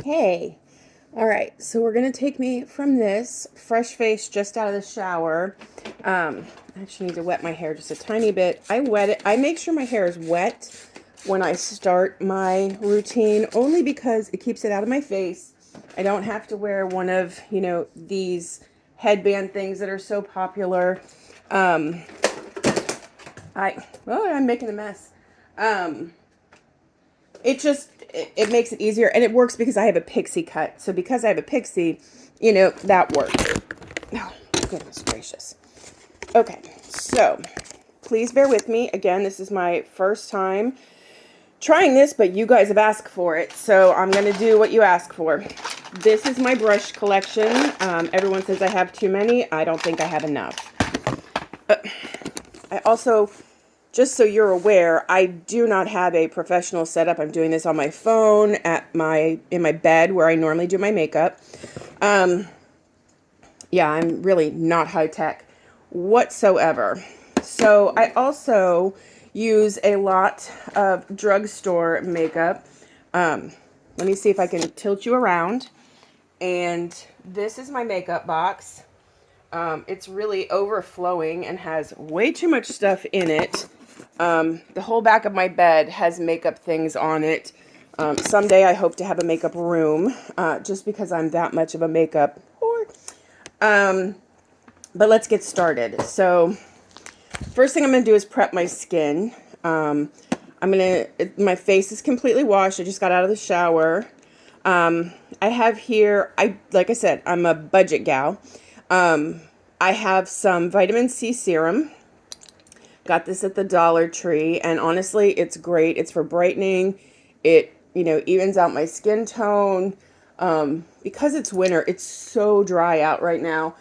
Hey, all right, so we're gonna take me from this fresh face just out of the shower. I actually need to wet my hair just a tiny bit. I wet it. I make sure my hair is wet when I start my routine, only because it keeps it out of my face. I don't have to wear one of, these headband things that are so popular. Um, I'm making a mess. Um, it makes it easier, and it works because I have a pixie cut. So because I have a pixie, that works. Oh, goodness gracious. Okay, so please bear with me. Again, this is my first time trying this, but you guys have asked for it, so I'm going to do what you ask for. This is my brush collection. Everyone says I have too many. I don't think I have enough. I also, just so you're aware, I do not have a professional setup. I'm doing this on my phone in my bed where I normally do my makeup. Yeah, I'm really not high tech whatsoever. So I also use a lot of drugstore makeup. Let me see if I can tilt you around. And this is my makeup box. It's really overflowing and has way too much stuff in it. The whole back of my bed has makeup things on it. Someday I hope to have a makeup room, just because I'm that much of a makeup whore. But let's get started. So first thing I'm going to do is prep my skin. My face is completely washed. I just got out of the shower. I have here, like I said, I'm a budget gal. I have some vitamin C serum. Got this at the Dollar Tree, and honestly, it's great. It's for brightening. It, evens out my skin tone. Because it's winter, it's so dry out right now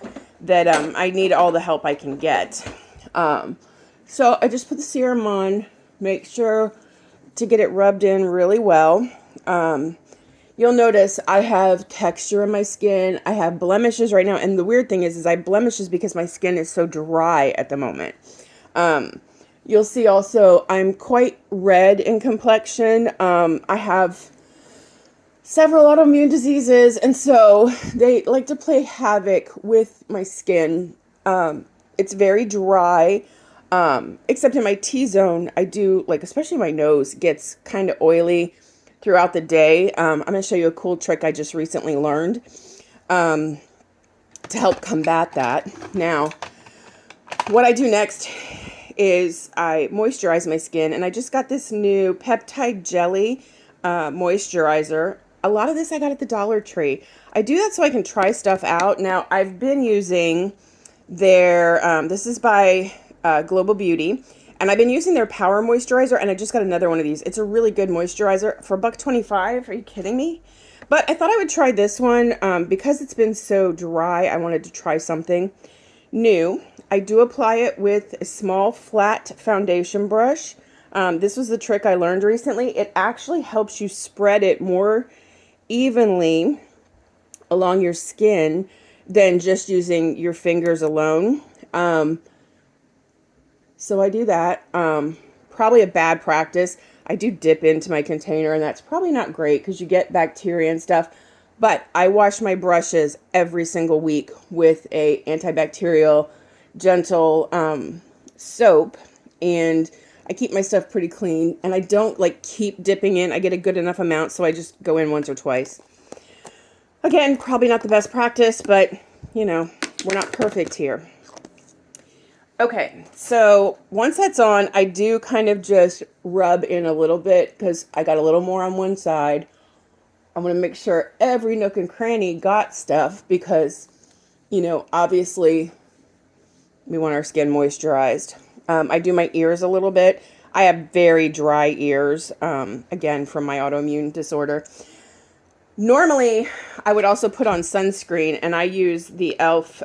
that I need all the help I can get. So I just put the serum on, make sure to get it rubbed in really well. You'll notice I have texture in my skin. I have blemishes right now, and the weird thing is I have blemishes because my skin is so dry at the moment. You'll see also I'm quite red in complexion. I have several autoimmune diseases, and so they like to play havoc with my skin. It's very dry, except in my T-zone, I do, like, especially my nose gets kind of oily throughout the day. I'm going to show you a cool trick I just recently learned to help combat that. Now, what I do next is I moisturize my skin, and I just got this new peptide jelly moisturizer. A lot of this I got at the Dollar Tree. I do that so I can try stuff out. Now, I've been using this is by Global Beauty, and I've been using their Power Moisturizer, and I just got another one of these. It's a really good moisturizer for $1.25. Are you kidding me? But I thought I would try this one because it's been so dry. I wanted to try something new. I do apply it with a small flat foundation brush. This was the trick I learned recently. It actually helps you spread it more evenly along your skin than just using your fingers alone. So I do that. Probably a bad practice. I do dip into my container, and that's probably not great because you get bacteria and stuff. But I wash my brushes every single week with a antibacterial, gentle soap, and I keep my stuff pretty clean. And I don't like keep dipping in. I get a good enough amount, so I just go in once or twice. Again, probably not the best practice, but we're not perfect here. Okay, so once that's on, I do kind of just rub in a little bit because I got a little more on one side. I'm going to make sure every nook and cranny got stuff because, obviously we want our skin moisturized. I do my ears a little bit. I have very dry ears, again, from my autoimmune disorder. Normally, I would also put on sunscreen, and I use the e.l.f.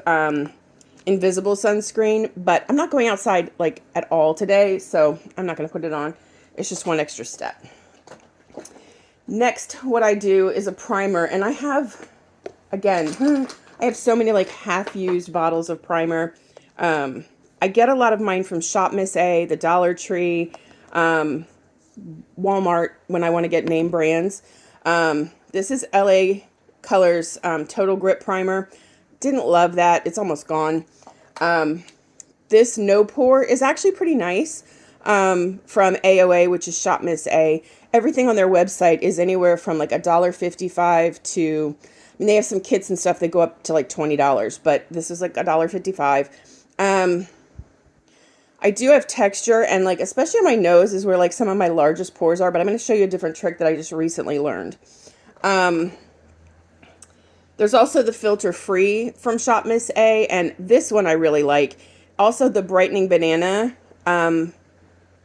Invisible sunscreen, but I'm not going outside like at all today, so I'm not going to put it on. It's just one extra step. Next, what I do is a primer, and I have, again, I have so many like half-used bottles of primer. I get a lot of mine from Shop Miss A, the Dollar Tree, Walmart when I want to get name brands. This is LA Colors Total Grip Primer. Didn't love that. It's almost gone. This No Pore is actually pretty nice from AOA, which is Shop Miss A. Everything on their website is anywhere from like $1.55 to, I mean, they have some kits and stuff that go up to like $20, but this is like $1.55. I do have texture, and like especially on my nose is where like some of my largest pores are, but I'm going to show you a different trick that I just recently learned. There's also the filter free from Shop Miss A, and this one I really like. Also the brightening banana. I'm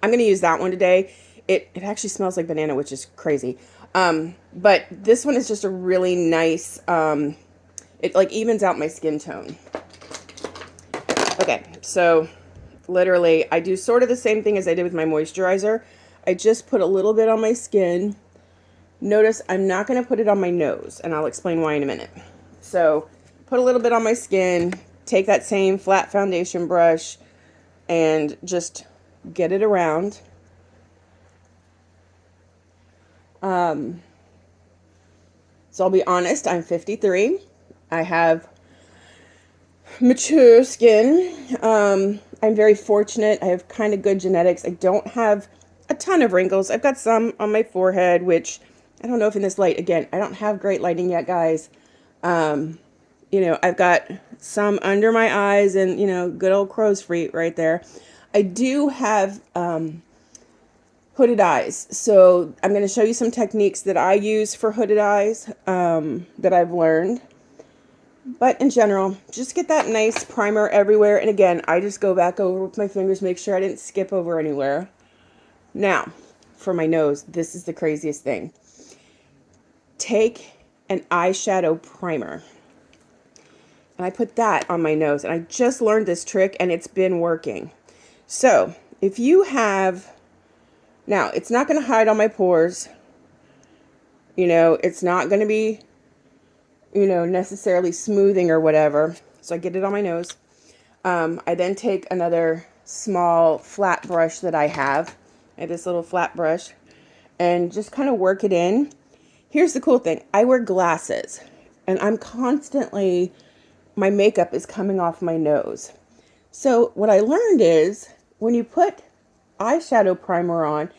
going to use that one today. It actually smells like banana, which is crazy. But this one is just a really nice, it like evens out my skin tone. Okay, so literally I do sort of the same thing as I did with my moisturizer. I just put a little bit on my skin. Notice I'm not going to put it on my nose, and I'll explain why in a minute. So put a little bit on my skin, take that same flat foundation brush, and just get it around. So I'll be honest, I'm 53. I have mature skin. I'm very fortunate. I have kind of good genetics. I don't have a ton of wrinkles. I've got some on my forehead, which I don't know if in this light, again, I don't have great lighting yet, guys. I've got some under my eyes and, good old crow's feet right there. I do have hooded eyes. So I'm going to show you some techniques that I use for hooded eyes that I've learned. But in general, just get that nice primer everywhere. And again, I just go back over with my fingers, make sure I didn't skip over anywhere. Now, for my nose, this is the craziest thing. Take an eyeshadow primer. And I put that on my nose. And I just learned this trick, and it's been working. So, if you have... Now, it's not going to hide all my pores. It's not going to be, necessarily smoothing or whatever. So I get it on my nose. I then take another small flat brush that I have. I have this little flat brush. And just kind of work it in. Here's the cool thing. I wear glasses. And I'm constantly, my makeup is coming off my nose. So what I learned is when you put eyeshadow primer on,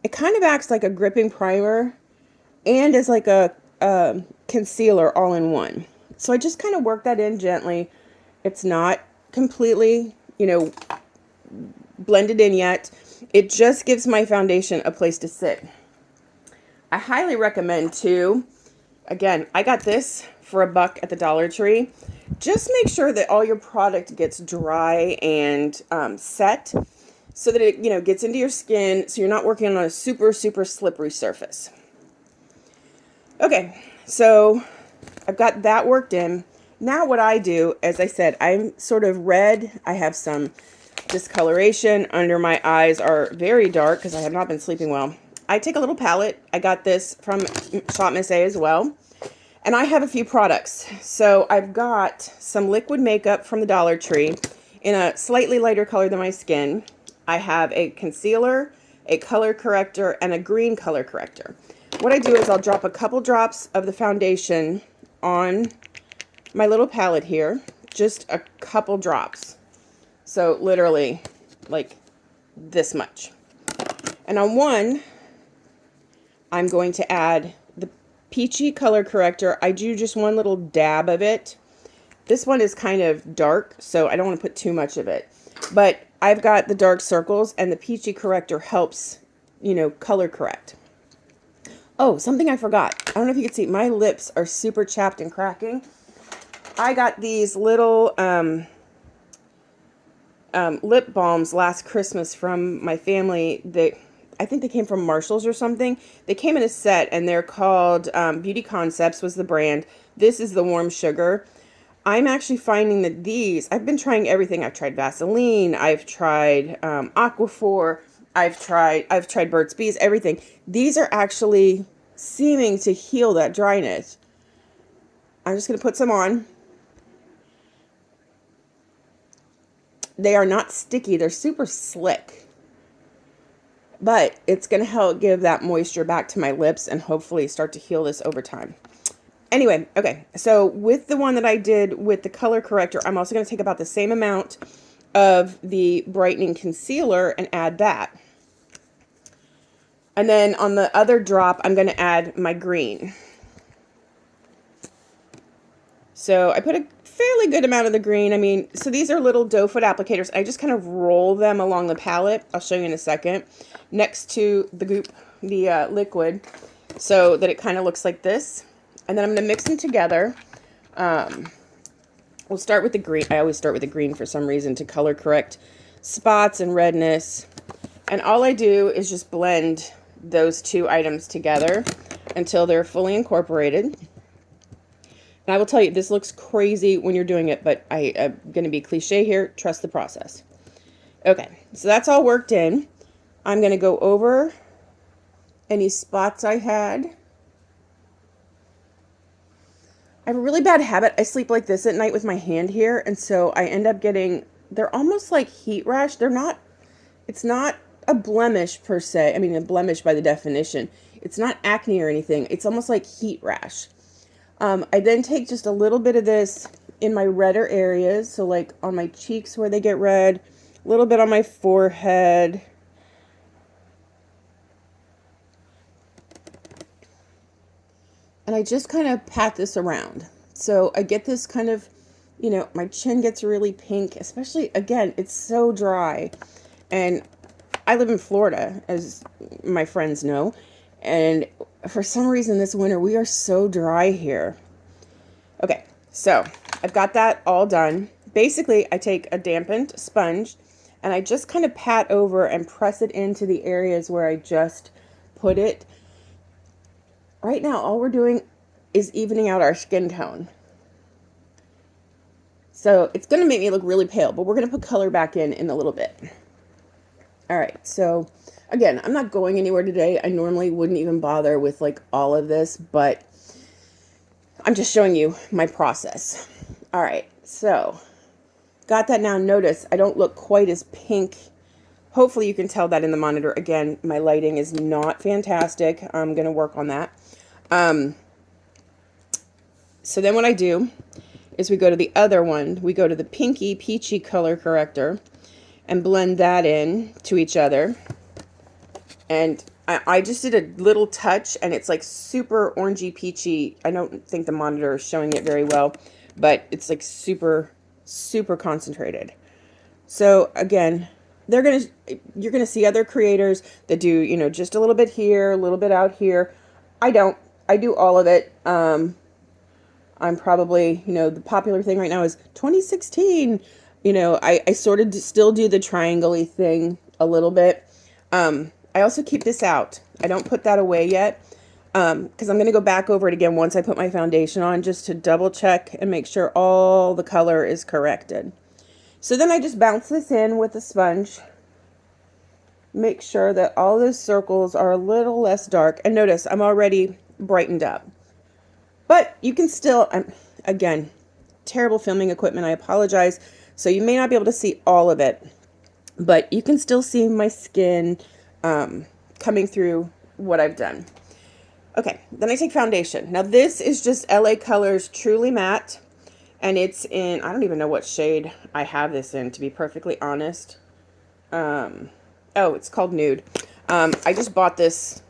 it kind of acts like a gripping primer and is like a concealer all in one. So I just kind of work that in gently. It's not completely, blended in yet. It just gives my foundation a place to sit. I highly recommend too. Again, I got this for $1 at the Dollar Tree. Just make sure that all your product gets dry and set so that it, gets into your skin so you're not working on a super, super slippery surface. Okay, so I've got that worked in. Now what I do, as I said, I'm sort of red. I have some discoloration. Under my eyes are very dark because I have not been sleeping well. I take a little palette. I got this from Shop Miss A as well. And I have a few products. So I've got some liquid makeup from the Dollar Tree in a slightly lighter color than my skin. I have a concealer, a color corrector, and a green color corrector. What I do is I'll drop a couple drops of the foundation on my little palette here. Just a couple drops. So literally like this much. And on one, I'm going to add the peachy color corrector. I do just one little dab of it. This one is kind of dark, so I don't want to put too much of it. But I've got the dark circles, and the peachy corrector helps, color correct. Oh, something I forgot. I don't know if you can see. My lips are super chapped and cracking. I got these little lip balms last Christmas from my family. I think they came from Marshall's or something. They came in a set, and they're called Beauty Concepts was the brand. This is the Warm Sugar. I'm actually finding that I've been trying everything. I've tried Vaseline. I've tried Aquaphor. I've tried Burt's Bees, everything. These are actually seeming to heal that dryness. I'm just going to put some on. They are not sticky. They're super slick. but it's going to help give that moisture back to my lips and hopefully start to heal this over time. Anyway, okay, so with the one that I did with the color corrector, I'm also going to take about the same amount of the brightening concealer and add that. And then on the other drop, I'm going to add my green. So I put a fairly good amount of the green. I mean, so these are little doe foot applicators. I just kind of roll them along the palette. I'll show you in a second. Next to the goop, the liquid, so that it kind of looks like this. And then I'm going to mix them together. We'll start with the green. I always start with the green for some reason to color correct spots and redness. And all I do is just blend those two items together until they're fully incorporated. And I will tell you, this looks crazy when you're doing it, but I'm going to be cliche here. Trust the process. Okay, so that's all worked in. I'm going to go over any spots I had. I have a really bad habit. I sleep like this at night with my hand here, and so I end up getting, they're almost like heat rash. It's not a blemish per se. I mean, a blemish by the definition. It's not acne or anything. It's almost like heat rash. I then take just a little bit of this in my redder areas. So like on my cheeks where they get red, a little bit on my forehead. And I just kind of pat this around. So I get this kind of, you know, my chin gets really pink, especially, again, it's so dry. And I live in Florida, as my friends know. And for some reason this winter, we are so dry here. Okay, so I've got that all done. Basically, I take a dampened sponge and I just kind of pat over and press it into the areas where I just put it. Right now, all we're doing is evening out our skin tone. So it's going to make me look really pale, but we're going to put color back in a little bit. All right, so again, I'm not going anywhere today. I normally wouldn't even bother with like all of this, but I'm just showing you my process. All right, so got that now. Notice I don't look quite as pink. Hopefully you can tell that in the monitor. Again, my lighting is not fantastic. I'm going to work on that. So then what I do is we go to the other one. We go to the pinky peachy color corrector and blend that in to each other. And I just did a little touch and it's like super orangey peachy. I don't think the monitor is showing it very well, but it's like super, super concentrated. So again, you're gonna see other creators that do, you know, just a little bit here, a little bit out here. I don't. I do all of it. I'm probably, you know, the popular thing right now is 2016. You know, I sort of still do the triangle-y thing a little bit. I also keep this out. I don't put that away yet because I'm going to go back over it again once I put my foundation on just to double check and make sure all the color is corrected. So then I just bounce this in with a sponge. Make sure that all those circles are a little less dark. And notice I'm already brightened up. But you can still, again, terrible filming equipment. I apologize. So you may not be able to see all of it. But you can still see my skin coming through what I've done. Okay, then I take foundation. Now this is just LA Colors Truly Matte. And it's in, I don't even know what shade I have this in, to be perfectly honest. Oh, it's called Nude. I just bought this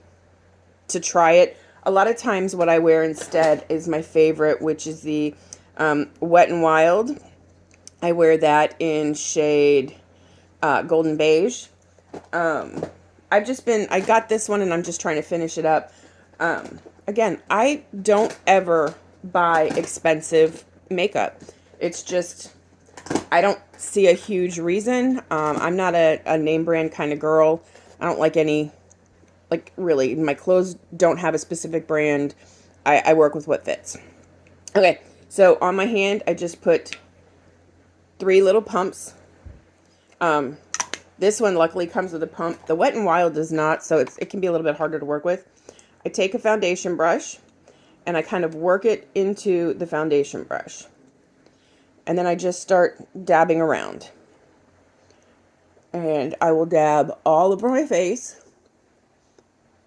to try it. A lot of times what I wear instead is my favorite, which is the Wet n Wild. I wear that in shade Golden Beige. I got this one and I'm just trying to finish it up. Again, I don't ever buy expensive makeup. It's just, I don't see a huge reason. I'm not a name brand kind of girl. I don't like any, like really, my clothes don't have a specific brand. I work with what fits. Okay, so on my hand, I just put 3 little pumps. This one luckily comes with a pump. The Wet n Wild does not, so it can be a little bit harder to work with. I take a foundation brush and I kind of work it into the foundation brush. And then I just start dabbing around. And I will dab all over my face.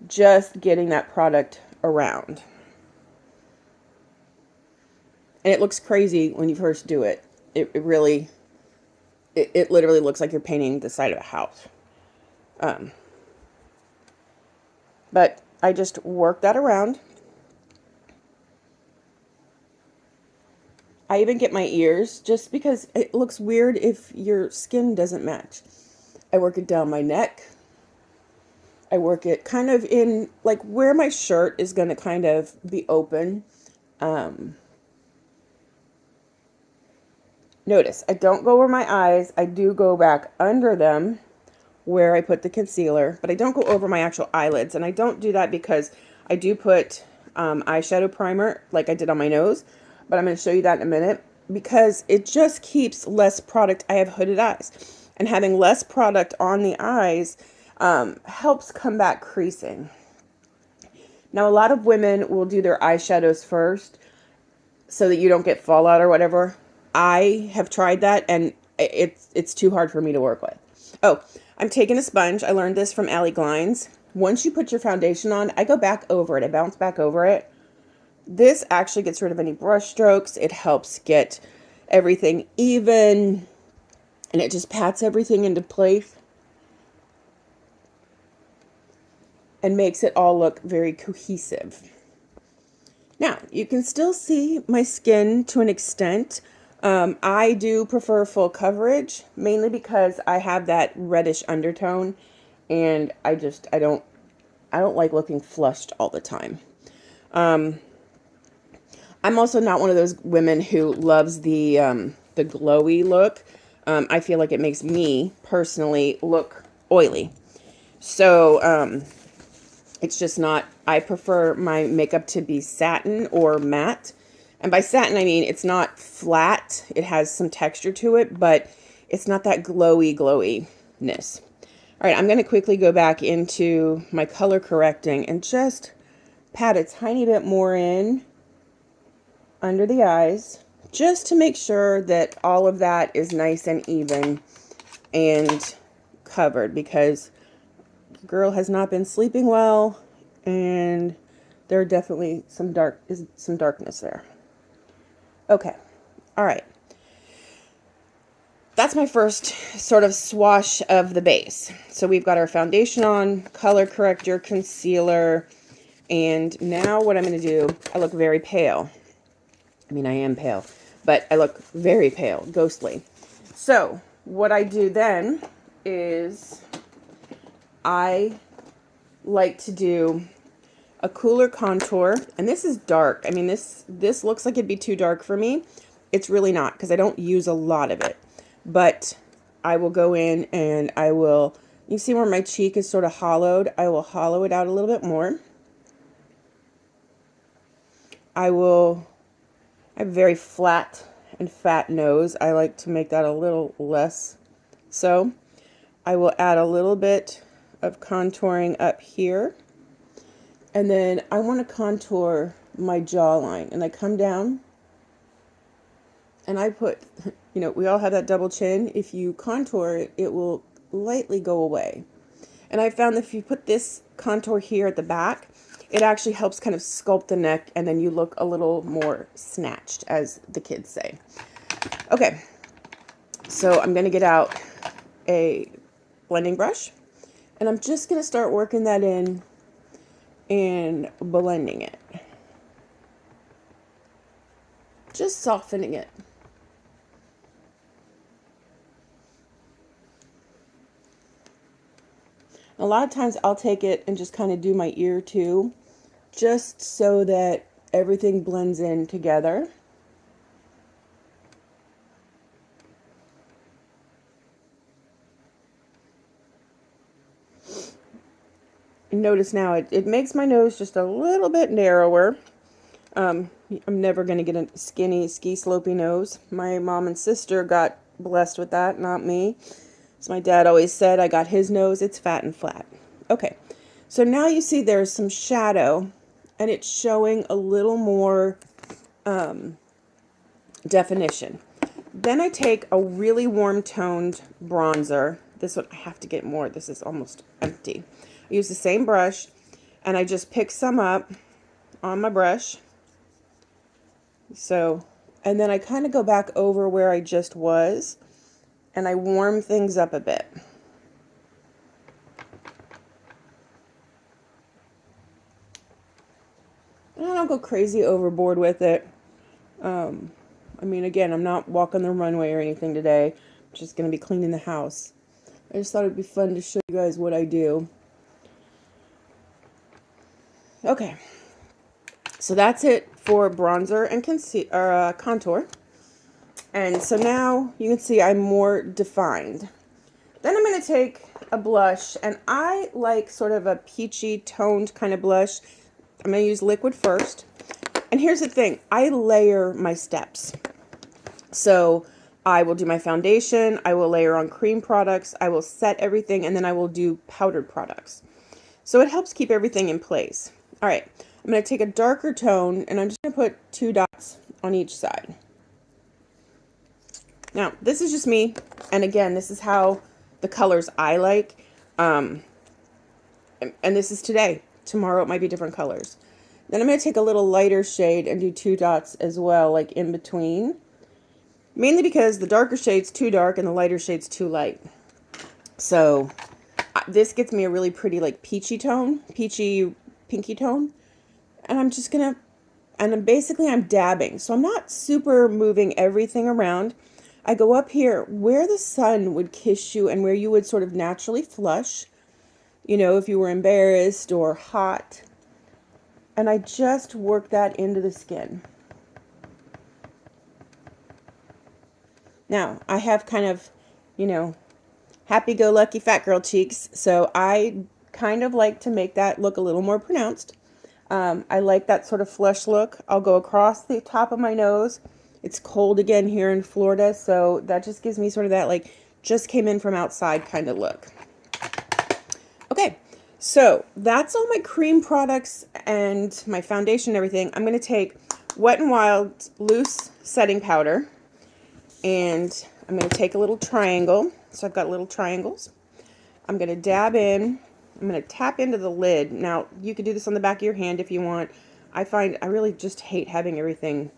just getting that product around. And it looks crazy when you first do it. It really, it literally looks like you're painting the side of a house. But I just work that around. I even get my ears just because it looks weird if your skin doesn't match. I work it down my neck. I work it kind of in like where my shirt is going to kind of be open. Notice I don't go over my eyes. I do go back under them where I put the concealer, but I don't go over my actual eyelids. And I don't do that because I do put eyeshadow primer like I did on my nose, but I'm going to show you that in a minute because it just keeps less product. I have hooded eyes, and having less product on the eyes helps combat creasing. Now, a lot of women will do their eyeshadows first so that you don't get fallout or whatever. I have tried that, and it's too hard for me to work with. Oh, I'm taking a sponge. I learned this from Allie Glines. Once you put your foundation on, I go back over it. I bounce back over it. This actually gets rid of any brush strokes. It helps get everything even, and it just pats everything into place and makes it all look very cohesive. Now, you can still see my skin to an extent. I do prefer full coverage, mainly because I have that reddish undertone, and I don't like looking flushed all the time. I'm also not one of those women who loves the glowy look. I feel like it makes me personally look oily. So, it's just not, I prefer my makeup to be satin or matte. And by satin, I mean it's not flat. It has some texture to it, but it's not that glowiness. All right, I'm going to quickly go back into my color correcting and just pat a tiny bit more in under the eyes, just to make sure that all of that is nice and even and covered, because the girl has not been sleeping well, and there are definitely some darkness there. Okay. All right. That's my first sort of swash of the base. So we've got our foundation on, color corrector, concealer, and now what I'm going to do, I look very pale. I mean, I am pale, but I look very pale, ghostly. So what I do then is I like to do a cooler contour, and this is dark. I mean, this looks like it'd be too dark for me. It's really not, because I don't use a lot of it. But I will go in and I will, you see where my cheek is sort of hollowed? I will hollow it out a little bit more. I have a very flat and fat nose. I like to make that a little less. So I will add a little bit of contouring up here. And then I want to contour my jawline. And I come down and I put, we all have that double chin. If you contour it, it will lightly go away. And I found that if you put this contour here at the back, it actually helps kind of sculpt the neck, and then you look a little more snatched, as the kids say. Okay, so I'm going to get out a blending brush, and I'm just going to start working that in and blending it. Just softening it. A lot of times I'll take it and just kind of do my ear too, just so that everything blends in together. Notice now it makes my nose just a little bit narrower. I'm never going to get a skinny ski slopey nose. My mom and sister got blessed with that, not me. As my dad always said, I got his nose, it's fat and flat. Okay, so now you see there's some shadow, and it's showing a little more definition. Then I take a really warm toned bronzer. This one, I have to get more. This is almost empty. I use the same brush, And I just pick some up on my brush. So, and then I kind of go back over where I just was, and I warm things up a bit. And I don't go crazy overboard with it. I mean, again, I'm not walking the runway or anything today. I'm just going to be cleaning the house. I just thought it'd be fun to show you guys what I do. Okay. So that's it for bronzer and contour. And so now you can see I'm more defined. Then I'm going to take a blush, and I like sort of a peachy toned kind of blush. I'm going to use liquid first. And here's the thing, I layer my steps. So I will do my foundation, I will layer on cream products, I will set everything, and then I will do powdered products. So it helps keep everything in place. All right, I'm going to take a darker tone, and I'm just going to put 2 dots on each side. Now, this is just me, and again, this is how the colors I like, and this is today. Tomorrow it might be different colors. Then I'm going to take a little lighter shade and do 2 dots as well, like in between. Mainly because the darker shade's too dark and the lighter shade's too light. So this gets me a really pretty like peachy tone, peachy pinky tone. And I'm just going to, and basically I'm dabbing. So I'm not super moving everything around. I go up here where the sun would kiss you and where you would sort of naturally flush, you know, if you were embarrassed or hot. And I just work that into the skin. Now, I have kind of, you know, happy-go-lucky fat girl cheeks, so I kind of like to make that look a little more pronounced. I like that sort of flush look. I'll go across the top of my nose. It's cold again here in Florida, so that just gives me sort of that, like, just came in from outside kind of look. Okay, so that's all my cream products and my foundation and everything. I'm going to take Wet n Wild loose setting powder. And I'm going to take a little triangle. So I've got little triangles. I'm going to dab in. I'm going to tap into the lid. Now, you could do this on the back of your hand if you want. I find I really just hate having everything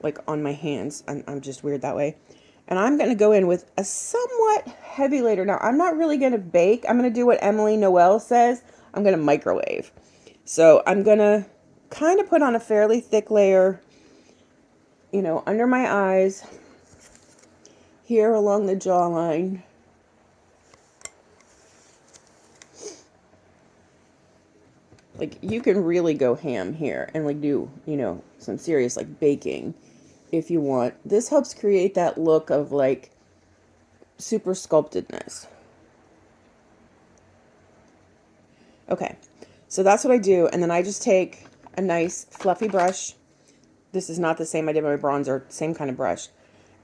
like on my hands. I'm just weird that way. And I'm going to go in with a somewhat heavy layer. Now, I'm not really going to bake. I'm going to do what Emily Noel says. I'm going to microwave. So I'm going to kind of put on a fairly thick layer, you know, under my eyes, here along the jawline. Like, you can really go ham here and like do, you know, some serious like baking if you want. This helps create that look of like super sculptedness. Okay, so that's what I do, and then I just take a nice fluffy brush. This is not the same I did my bronzer, same kind of brush.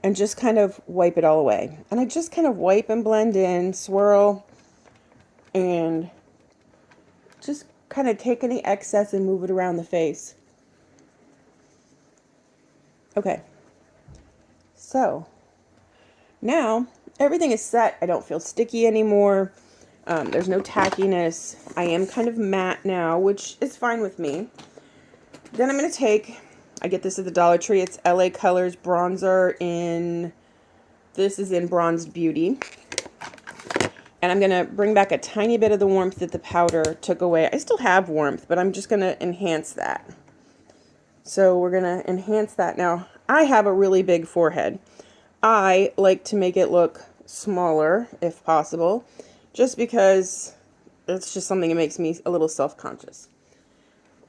And just kind of wipe it all away. And I just kind of wipe and blend in, swirl, and just kind of take any excess and move it around the face. Okay. So, now everything is set. I don't feel sticky anymore. There's no tackiness. I am kind of matte now, which is fine with me. Then I'm going to take, I get this at the Dollar Tree. It's LA Colors bronzer this is in Bronzed Beauty. And I'm going to bring back a tiny bit of the warmth that the powder took away. I still have warmth, but I'm just going to enhance that. So we're going to enhance that. Now, I have a really big forehead. I like to make it look smaller, if possible, just because it's just something that makes me a little self-conscious.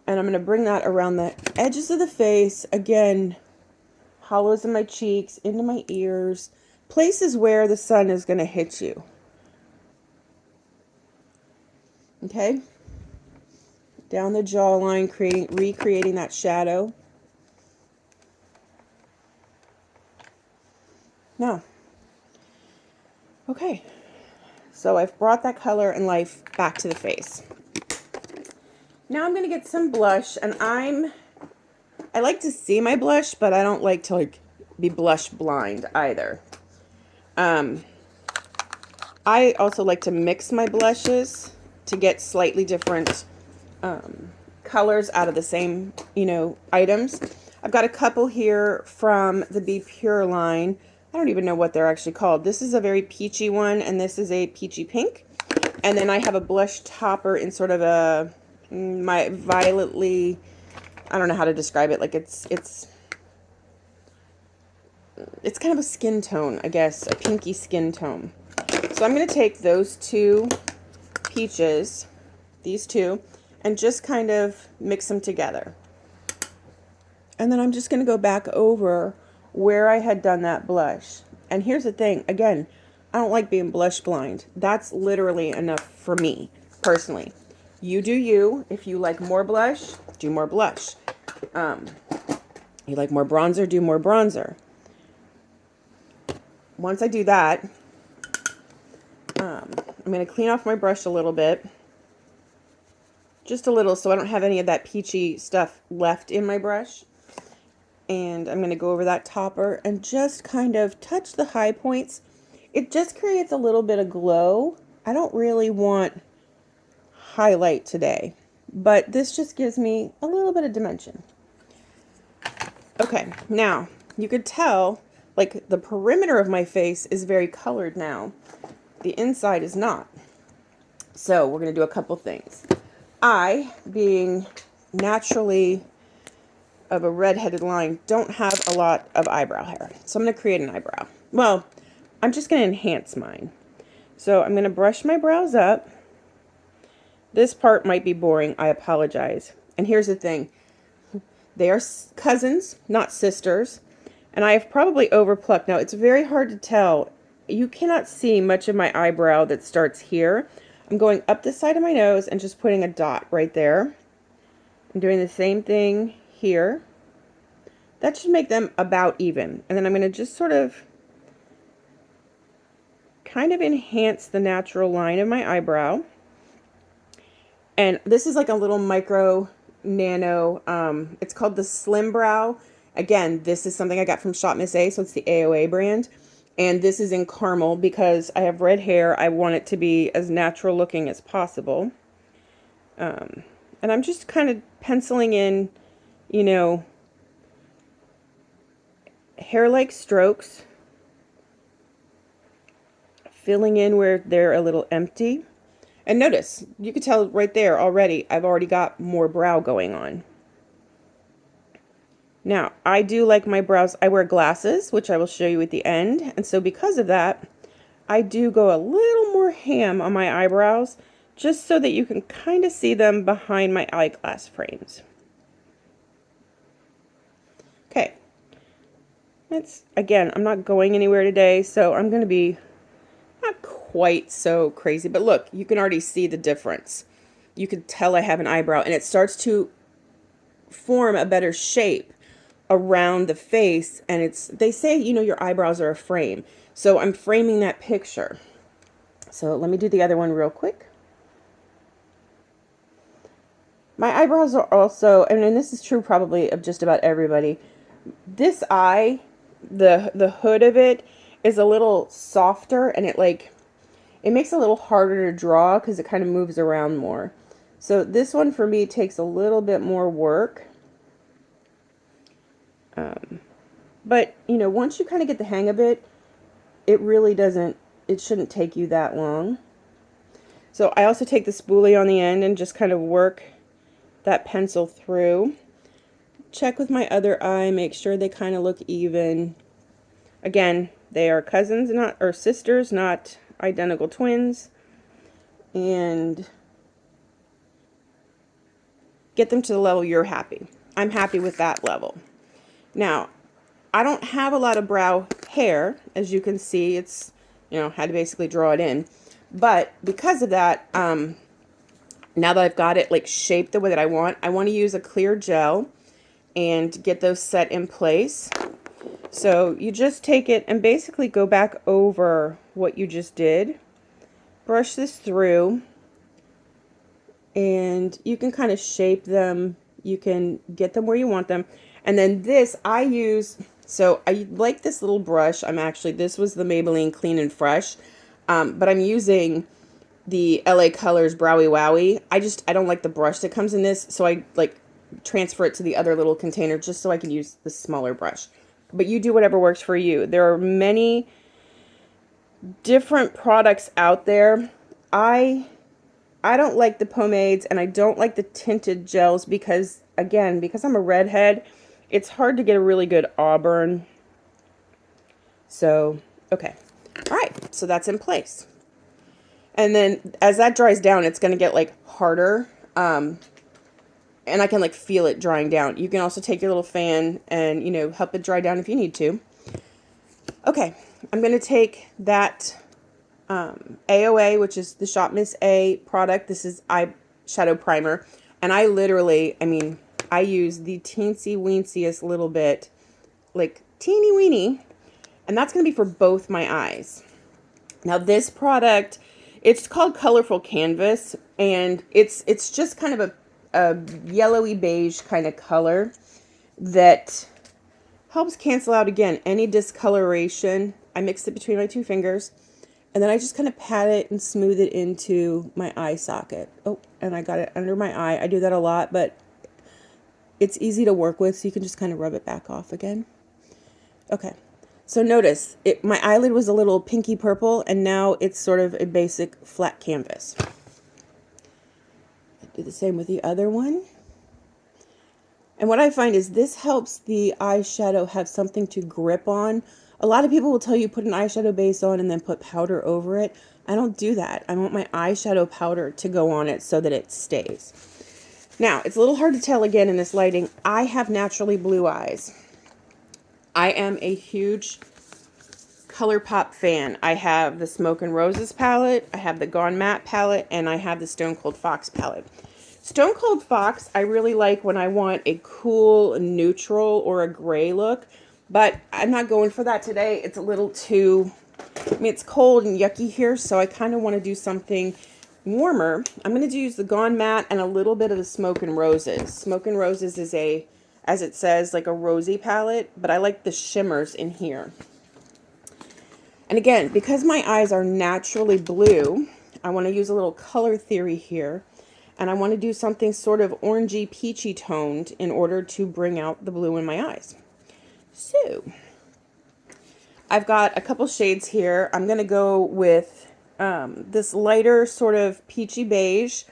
And I'm going to bring that around the edges of the face. Again, hollows in my cheeks, into my ears, places where the sun is going to hit you. Okay? Down the jawline, recreating that shadow. Now, okay. So I've brought that color and life back to the face. Now I'm going to get some blush, and I like to see my blush, but I don't like to like be blush blind either. I also like to mix my blushes to get slightly different colors out of the same, items. I've got a couple here from the Be Pure line. I don't even know what they're actually called. This is a very peachy one, and this is a peachy pink. And then I have a blush topper in sort of a, my violetly, I don't know how to describe it. Like it's kind of a skin tone, I guess, a pinky skin tone. So I'm going to take those two peaches, these two, and just kind of mix them together. And then I'm just going to go back over where I had done that blush. And here's the thing, again, I don't like being blush blind. That's literally enough for me, personally. You do you. If you like more blush, do more blush. You like more bronzer, do more bronzer. Once I do that, I'm going to clean off my brush a little bit. Just a little, so I don't have any of that peachy stuff left in my brush. And I'm going to go over that topper and just kind of touch the high points. It just creates a little bit of glow. I don't really want highlight today, but this just gives me a little bit of dimension. Okay, now you could tell like the perimeter of my face is very colored now. The inside is not. So we're going to do a couple things. I, being naturally of a redheaded line, don't have a lot of eyebrow hair. So I'm going to create an eyebrow. Well, I'm just going to enhance mine. So I'm going to brush my brows up. This part might be boring. I apologize. And here's the thing. They are cousins, not sisters. And I have probably overplucked. Now, it's very hard to tell. You cannot see much of my eyebrow that starts here. I'm going up the side of my nose and just putting a dot right there. I'm doing the same thing here. That should make them about even. And then I'm going to just sort of kind of enhance the natural line of my eyebrow. And this is like a little micro nano, it's called the Slim Brow. Again, this is something I got from Shop Miss A, so it's the AOA brand. And this is in caramel because I have red hair. I want it to be as natural looking as possible. And I'm just kind of penciling in, hair-like strokes, filling in where they're a little empty. And notice, you can tell right there already, I've already got more brow going on. Now, I do like my brows. I wear glasses, which I will show you at the end. And so because of that, I do go a little more ham on my eyebrows, just so that you can kind of see them behind my eyeglass frames. Okay. Again, I'm not going anywhere today, so I'm going to be not quite so crazy. But look, you can already see the difference. You can tell I have an eyebrow, and it starts to form a better shape around the face. And they say, your eyebrows are a frame. So I'm framing that picture. So let me do the other one real quick. My eyebrows are also, and this is true probably of just about everybody. This eye, the hood of it is a little softer, and it makes it a little harder to draw because it kind of moves around more. So this one for me takes a little bit more work. But, once you kind of get the hang of it, it shouldn't take you that long. So I also take the spoolie on the end and just kind of work that pencil through. Check with my other eye, make sure they kind of look even. Again, they are cousins, or sisters, not identical twins. And get them to the level you're happy. I'm happy with that level. Now, I don't have a lot of brow hair. As you can see, it's, had to basically draw it in. But because of that, now that I've got it shaped the way that I want to use a clear gel and get those set in place. So you just take it and basically go back over what you just did. Brush this through. And you can kind of shape them. You can get them where you want them. And then this, I like this little brush. This was the Maybelline Clean and Fresh. But I'm using the LA Colors Browy Wowie. I don't like the brush that comes in this, so I like transfer it to the other little container just so I can use the smaller brush. But you do whatever works for you. There are many different products out there. I don't like the pomades and I don't like the tinted gels because, again, because I'm a redhead, it's hard to get a really good auburn. So, okay. All right, so that's in place. And then as that dries down, it's going to get like harder. And I can like feel it drying down. You can also take your little fan and, you know, help it dry down if you need to. Okay, I'm going to take that AOA, which is the Shop Miss A product. This is eyeshadow primer. And I literally, I mean, I use the teensy weensiest little bit, like teeny weeny. And that's going to be for both my eyes. Now this product, it's called Colorful Canvas. And it's just kind of a yellowy beige kind of color that helps cancel out, again, any discoloration. I mix it between my two fingers. And then I just kind of pat it and smooth it into my eye socket. Oh, and I got it under my eye. I do that a lot, but it's easy to work with, so you can just kind of rub it back off again. Okay, so notice, my eyelid was a little pinky purple, and now it's sort of a basic flat canvas. Do the same with the other one. And what I find is this helps the eyeshadow have something to grip on. A lot of people will tell you put an eyeshadow base on and then put powder over it. I don't do that. I want my eyeshadow powder to go on it so that it stays. Now, it's a little hard to tell again in this lighting. I have naturally blue eyes. I am a huge ColourPop fan. I have the Smoke and Roses palette, I have the Gone Matte palette, and I have the Stone Cold Fox palette. Stone Cold Fox I really like when I want a cool neutral or a gray look, but I'm not going for that today. It's a little too, I mean, it's cold and yucky here, so I kind of want to do something warmer. I'm going to use the Gone Matte and a little bit of the Smoke and Roses. Smoke and Roses is a, as it says, like a rosy palette, but I like the shimmers in here. And again, because my eyes are naturally blue, I want to use a little color theory here. And I want to do something sort of orangey, peachy toned in order to bring out the blue in my eyes. So, I've got a couple shades here. I'm going to go with this lighter sort of peachy beige.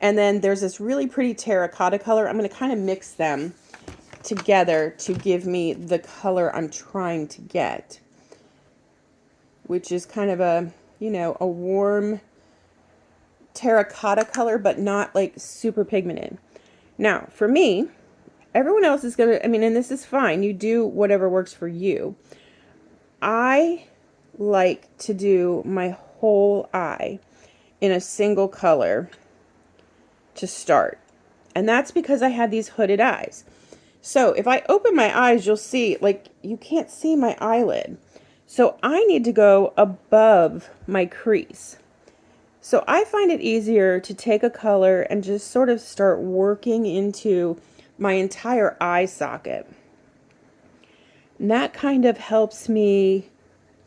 And then there's this really pretty terracotta color. I'm going to kind of mix them together to give me the color I'm trying to get, which is kind of a, you know, a warm terracotta color, but not like super pigmented. Now, for me, everyone else is gonna, I mean, and this is fine. You do whatever works for you. I like to do my whole eye in a single color to start. And that's because I have these hooded eyes. So if I open my eyes, you'll see, like, you can't see my eyelid. So I need to go above my crease. So I find it easier to take a color and just sort of start working into my entire eye socket. And that kind of helps me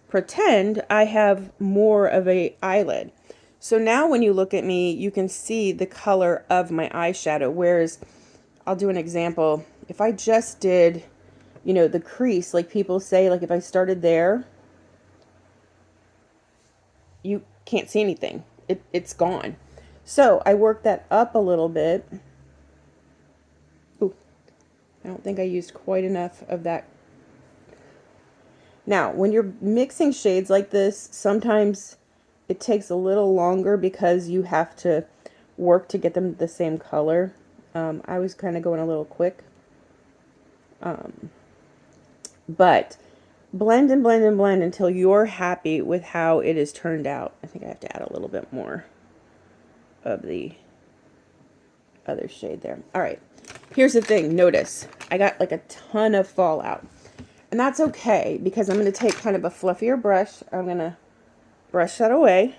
pretend I have more of a eyelid. So now when you look at me, you can see the color of my eyeshadow. Whereas, I'll do an example. If I just did, you know, the crease, like people say, like if I started there, you can't see anything. It's gone. So I worked that up a little bit. Ooh, I don't think I used quite enough of that. Now, when you're mixing shades like this, sometimes it takes a little longer because you have to work to get them the same color. I was kind of going a little quick. But blend and blend and blend until you're happy with how it is turned out. I think I have to add a little bit more of the other shade there. All right, here's the thing. Notice I got like a ton of fallout, and that's okay because I'm going to take kind of a fluffier brush. I'm going to brush that away.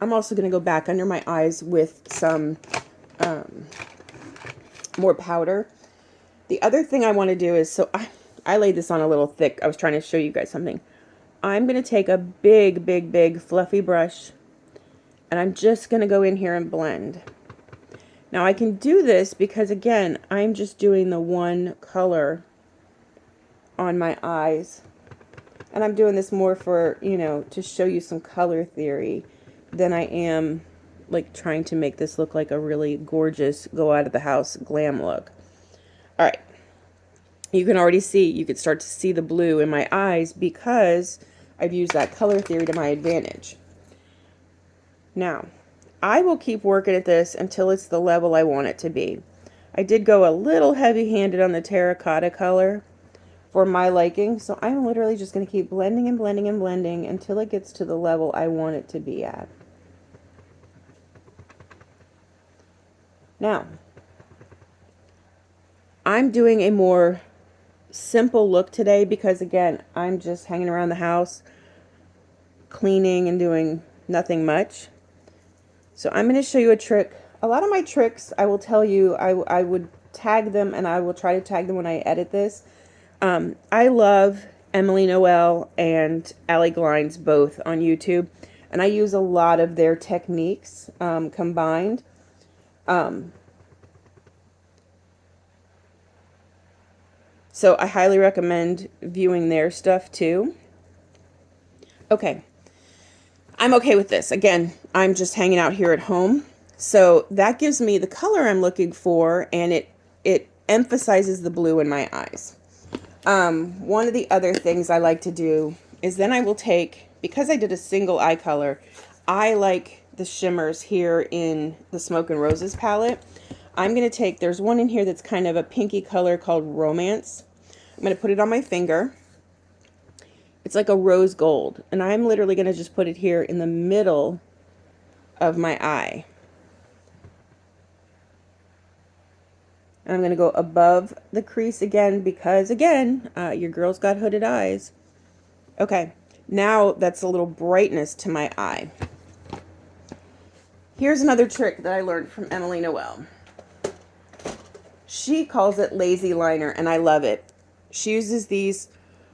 I'm also going to go back under my eyes with some more powder. The other thing I want to do is, so I laid this on a little thick. I was trying to show you guys something. I'm going to take a big, big, big fluffy brush, and I'm just going to go in here and blend. Now I can do this because, again, I'm just doing the one color on my eyes. And I'm doing this more for, you know, to show you some color theory than I am like trying to make this look like a really gorgeous go out of the house glam look. All right. You can already see, you can start to see the blue in my eyes because I've used that color theory to my advantage. Now, I will keep working at this until it's the level I want it to be. I did go a little heavy-handed on the terracotta color for my liking, so I'm literally just going to keep blending and blending and blending until it gets to the level I want it to be at. Now, I'm doing a more simple look today because, again, I'm just hanging around the house, cleaning and doing nothing much. So I'm going to show you a trick. A lot of my tricks, I will tell you, I would tag them, and I will try to tag them when I edit this. I love Emily Noel and Allie Glines both on YouTube, and I use a lot of their techniques combined. So I highly recommend viewing their stuff too. Okay, I'm okay with this. Again, I'm just hanging out here at home. So that gives me the color I'm looking for, and it emphasizes the blue in my eyes. One of the other things I like to do is then I will take, because I did a single eye color, I like the shimmers here in the Smoke and Roses palette. I'm going to take, there's one in here that's kind of a pinky color called Romance. I'm going to put it on my finger. It's like a rose gold, and I'm literally going to just put it here in the middle of my eye. And I'm going to go above the crease again because, again, your girl's got hooded eyes. Okay, now that's a little brightness to my eye. Here's another trick that I learned from Emily Noel. She calls it lazy liner, and I love it. She uses these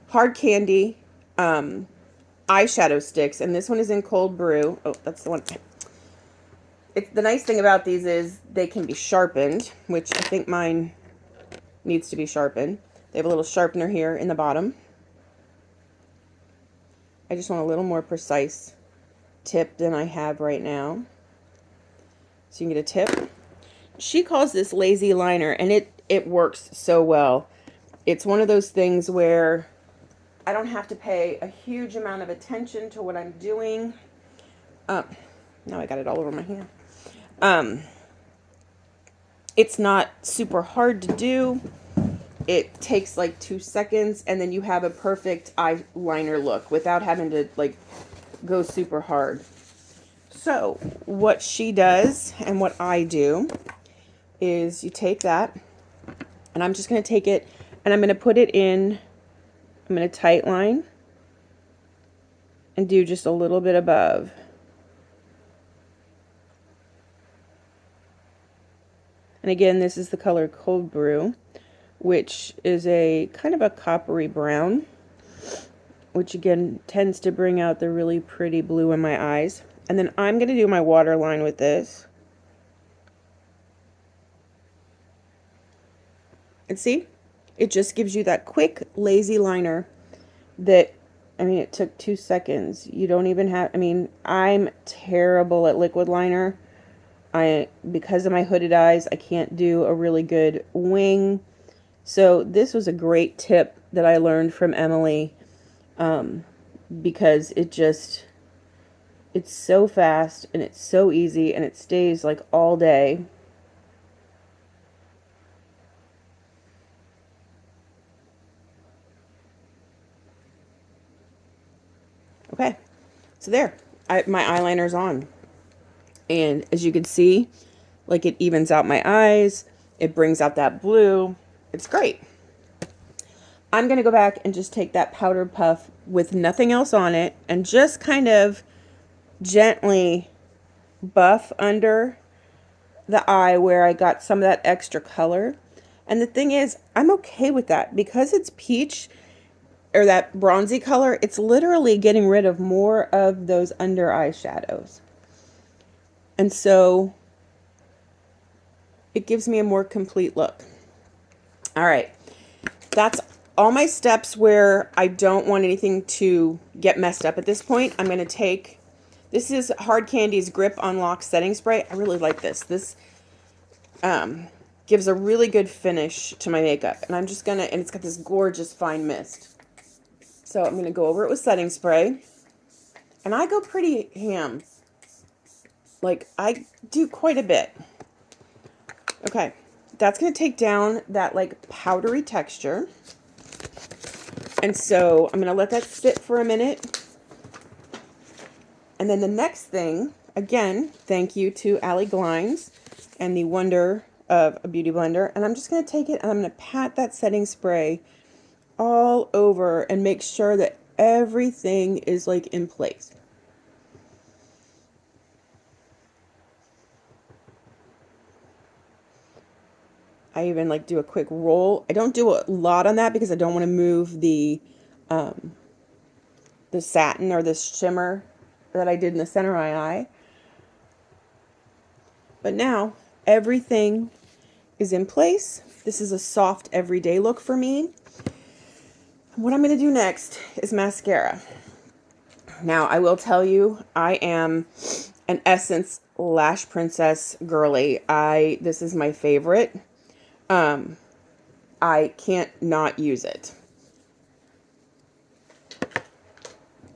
hard candy eyeshadow sticks, and this one is in Cold Brew. Oh, that's the one. The nice thing about these is they can be sharpened, which I think mine needs to be sharpened. They have a little sharpener here in the bottom. I just want a little more precise tip than I have right now. So you can get a tip. She calls this lazy liner, and it works so well. It's one of those things where I don't have to pay a huge amount of attention to what I'm doing. Now I got it all over my hand. It's not super hard to do. It takes like 2 seconds, and then you have a perfect eyeliner look without having to like go super hard. So what she does and what I do is you take that, and I'm just going to take it and I'm going to put it in, I'm going to tight line and do just a little bit above. And again, this is the color Cold Brew, which is a kind of a coppery brown, which again tends to bring out the really pretty blue in my eyes. And then I'm going to do my waterline with this. And see, it just gives you that quick, lazy liner that, I mean, it took 2 seconds. You don't even have, I mean, I'm terrible at liquid liner. Because of my hooded eyes, I can't do a really good wing. So this was a great tip that I learned from Emily, because it's so fast and it's so easy and it stays like all day. Okay, so there, my eyeliner's on. And as you can see, like it evens out my eyes. It brings out that blue. It's great. I'm going to go back and just take that powdered puff with nothing else on it and just kind of gently buff under the eye where I got some of that extra color. And the thing is, I'm okay with that because it's peach. or that bronzy color, it's literally getting rid of more of those under eye shadows. And so it gives me a more complete look. All right, that's all my steps where I don't want anything to get messed up at this point. I'm going to take, this is Hard Candy's Grip Unlock Setting Spray. I really like this. This gives a really good finish to my makeup. And I'm just going to, and it's got this gorgeous fine mist. So I'm going to go over it with setting spray. And I go pretty ham. Like, I do quite a bit. Okay, that's going to take down that, like, powdery texture. And so I'm going to let that sit for a minute. And then the next thing, again, thank you to Allie Glines and the wonder of a beauty blender. And I'm just going to take it and I'm going to pat that setting spray all over and make sure that everything is, like, in place. I even like do a quick roll. I don't do a lot on that because I don't want to move the satin or the shimmer that I did in the center of my eye. But now everything is in place. This is a soft everyday look for me. What I'm going to do next is mascara. Now I will tell you, I am an Essence Lash Princess girly. This is my favorite. I can't not use it.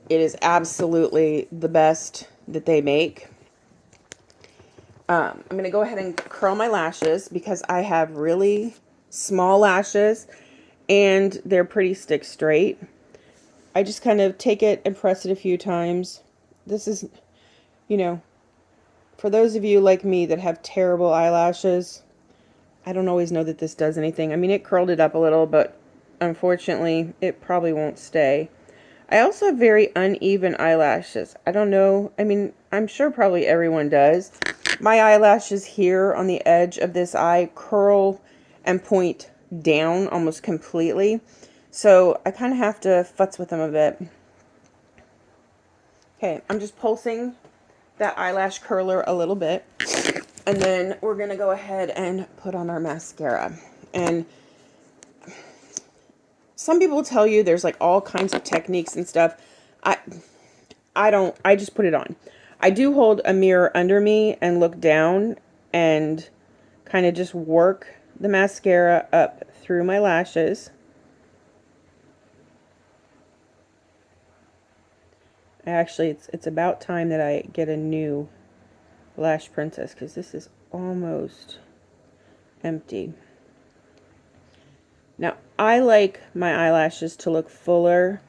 It is absolutely the best that they make. I'm going to go ahead and curl my lashes because I have really small lashes and they're pretty stick straight. I just kind of take it and press it a few times. This is, you know, for those of you like me that have terrible eyelashes, I don't always know that this does anything. I mean, it curled it up a little, but unfortunately, it probably won't stay. I also have very uneven eyelashes. I don't know. I mean, I'm sure probably everyone does. My eyelashes here on the edge of this eye curl and point down almost completely. So I kind of have to futz with them a bit. Okay, I'm just pulsing that eyelash curler a little bit. And then we're going to go ahead and put on our mascara. And some people tell you there's like all kinds of techniques and stuff. I don't, I just put it on. I do hold a mirror under me and look down and kind of just work the mascara up through my lashes. Actually, it's about time that I get a new Lash Princess because this is almost empty. Now, I like my eyelashes to look fuller.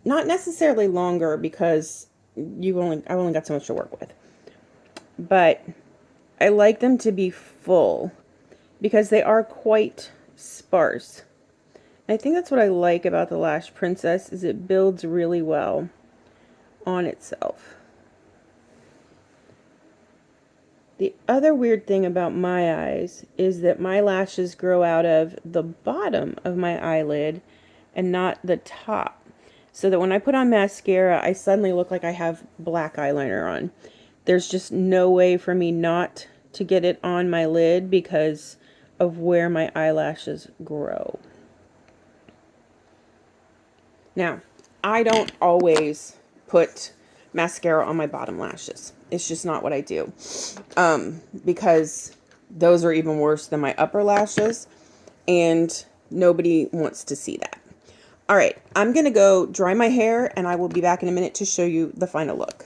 Not necessarily longer because I've only got so much to work with. But I like them to be full because they are quite sparse. And I think that's what I like about the Lash Princess is it builds really well on itself. The other weird thing about my eyes is that my lashes grow out of the bottom of my eyelid and not the top. So that when I put on mascara, I suddenly look like I have black eyeliner on. There's just no way for me not to get it on my lid because of where my eyelashes grow. Now, I don't always put mascara on my bottom lashes. It's just not what I do. Because those are even worse than my upper lashes. And nobody wants to see that. All right, I'm going to go dry my hair and I will be back in a minute to show you the final look.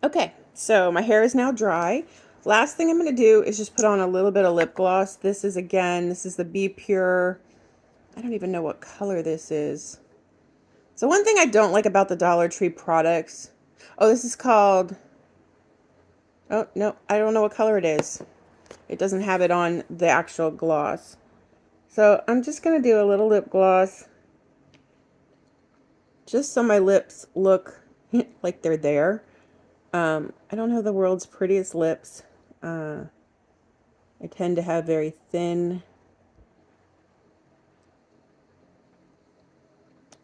Okay, so my hair is now dry. Last thing I'm going to do is just put on a little bit of lip gloss. This is the Be Pure. I don't even know what color this is. So one thing I don't like about the Dollar Tree products. Oh, this is called... Oh, no, I don't know what color it is. It doesn't have it on the actual gloss. So I'm just going to do a little lip gloss. Just so my lips look like they're there. I don't have the world's prettiest lips. I tend to have very thin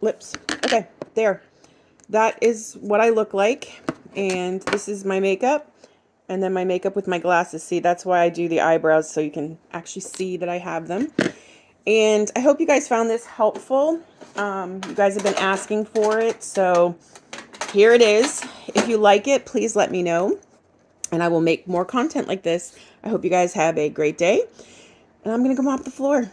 lips. Okay, there. That is what I look like. And this is my makeup. And then my makeup with my glasses. See, that's why I do the eyebrows, so you can actually see that I have them. And I hope you guys found this helpful. You guys have been asking for it, so here it is. If you like it, please let me know, and I will make more content like this. I hope you guys have a great day, and I'm going to go mop the floor.